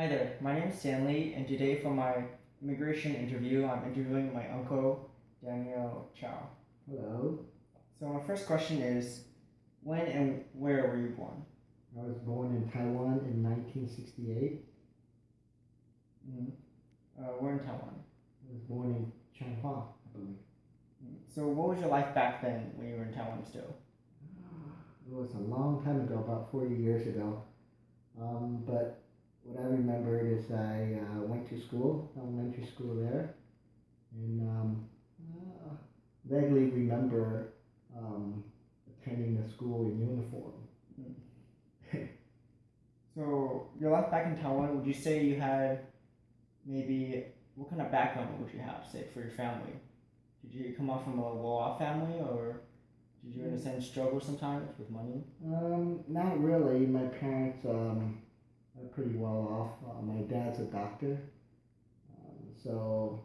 Hi there, my name is Stanley, and today for my immigration interview, I'm interviewing my uncle, Daniel Chou. Hello. So, my first question is when and where were you born? I was born in Taiwan in 1968. Mm-hmm. Where in Taiwan? I was born in Changhua, I believe. So, what was your life back then when you were in Taiwan still? It was a long time ago, about 40 years ago. But what I remembered is I went to school, elementary school there, and vaguely remember um, attending the school in uniform. So, your life back in Taiwan, would you say you had maybe what kind of background would you have, say, for your family? Did you come up from a well-off family, or did you, in a sense, struggle sometimes with money? Not really. My parents are pretty well off. My dad's a doctor, so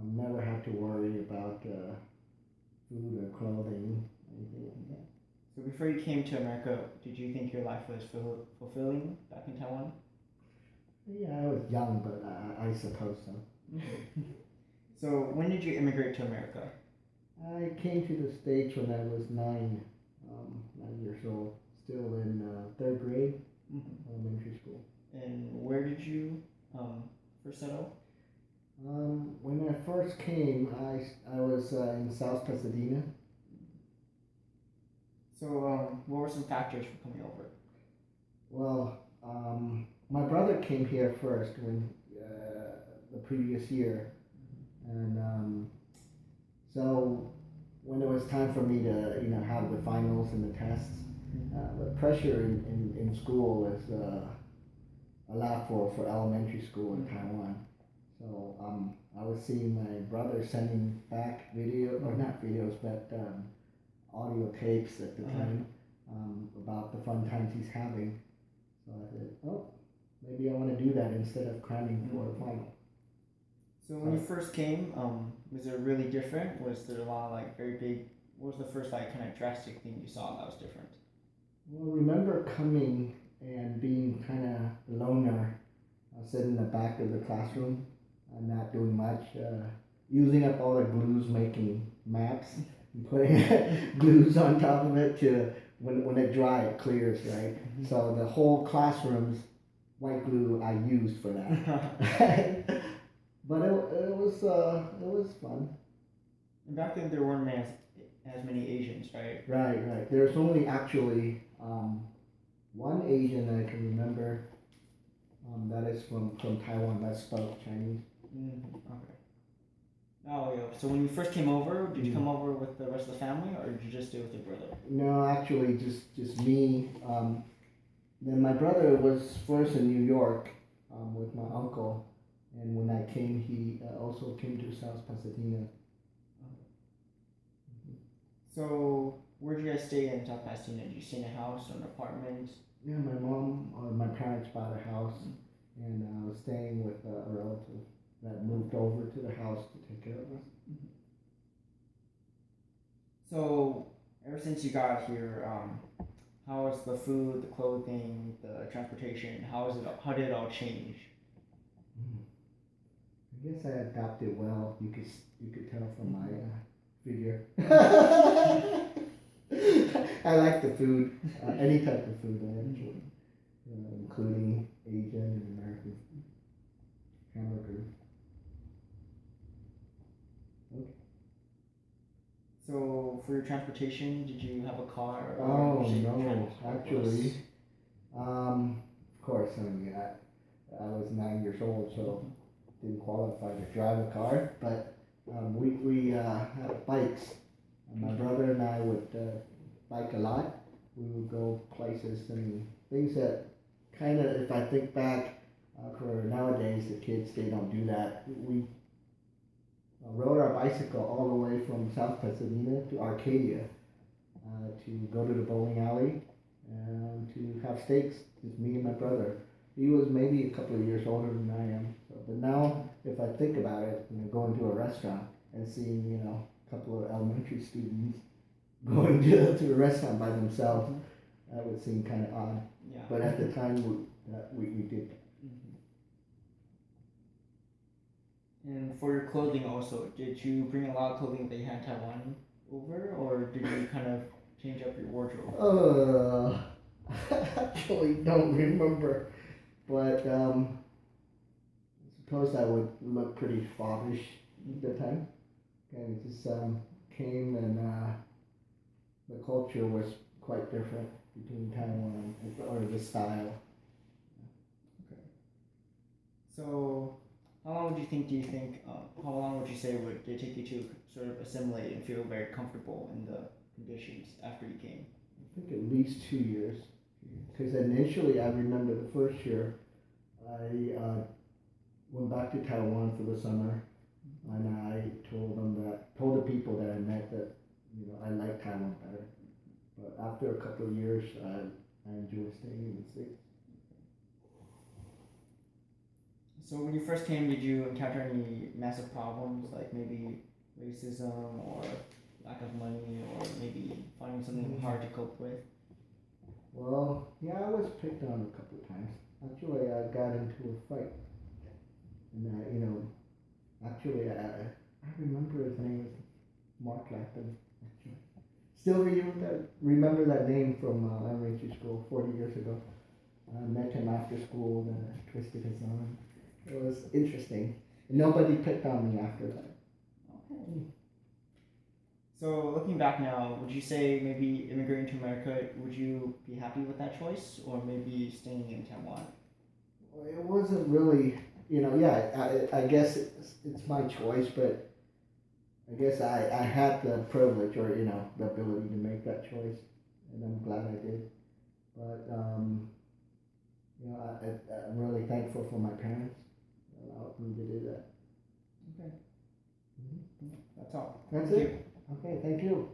never had to worry about food or clothing, anything like that. So before you came to America, did you think your life was fulfilling back in Taiwan? Yeah, I was young, but I suppose so. So when did you immigrate to America? I came to the States when I was 9 years old, still in third grade, elementary school. And where did you first settle? When I first came, I was in South Pasadena. So what were some factors for coming over? Well, my brother came here first when the previous year, and so when it was time for me to have the finals and the tests, the pressure in school is a lot for elementary school in Taiwan. So I was seeing my brother sending back video, or not videos, but audio tapes at the time about the fun times he's having. So I said, oh, maybe I want to do that instead of cramming for a final. So when you first came, was it really different? Was there a lot of like very big? What was the first like kind of drastic thing you saw that was different? Well, remember coming and being kind of a loner, sitting in the back of the classroom, not doing much, using up all the glues, making maps, and putting glues on top of it to when it dry it clears, right? So the whole classroom's white glue I used for that. But it was fun. And back then there weren't as many Asians, right? Right. There's only actually one Asian I can remember that is from Taiwan that spoke Chinese. Okay. Oh yeah. So when you first came over, did you come over with the rest of the family, or did you just stay with your brother? No, actually, just me. Then my brother was first in New York with my uncle, and when I came, he also came to South Pasadena. So where did you guys stay in South Pasadena? Did you stay in a house or an apartment? Yeah, my mom or my parents bought a house, and I was staying with a relative that moved over to the house to take care of us. So ever since you got here, how is the food, the clothing, the transportation? How is it? How did it all change? I guess I adapted well. You could tell from my figure. I like the food, any type of food actually, including Asian and American hamburgers. Okay. So for your transportation, did you have a car? Oh no, actually, of course. I mean, I was 9 years old, so didn't qualify to drive a car. But we had bikes. And my brother and I would bike a lot. We would go places and things that kind of, if I think back, for nowadays the kids, they don't do that. We rode our bicycle all the way from South Pasadena to Arcadia to go to the bowling alley and to have steaks. Just me and my brother. He was maybe a couple of years older than I am. So, but now, if I think about it, going to a restaurant and seeing a couple of elementary students going to a restaurant by themselves, that would seem kind of odd. Yeah. But at the time, we did. And for your clothing also, did you bring a lot of clothing that you had in Taiwan over, or did you kind of change up your wardrobe? I actually don't remember, but I suppose I would look pretty foppish at the time. And it just came and the culture was quite different between Taiwan or the style. Okay. So, how long would you think? Do you think? How long would you say would it take you to sort of assimilate and feel very comfortable in the conditions after you came? I think at least 2 years. Because initially, I remember the first year, I went back to Taiwan for the summer, and I told the people that I met that I like Taiwan better. But after a couple of years, I enjoy staying in the States. So when you first came, did you encounter any massive problems like maybe racism or lack of money or maybe finding something hard to cope with? Well, yeah, I was picked on a couple of times. Actually, I got into a fight, and actually, I remember his name was Mark Lappin. Actually, still remember that name from elementary school 40 years ago. I met him after school, then I twisted his arm. It was interesting. Nobody picked on me after that. Okay. So looking back now, would you say maybe immigrating to America, would you be happy with that choice, or maybe staying in Taiwan? Well, it wasn't really, yeah, I guess it's my choice, but I guess I had the privilege or, the ability to make that choice, and I'm glad I did. But, I'm really thankful for my parents that allowed me to do that. Okay. Mhm. That's all. That's Thank it. you. Okay, thank you.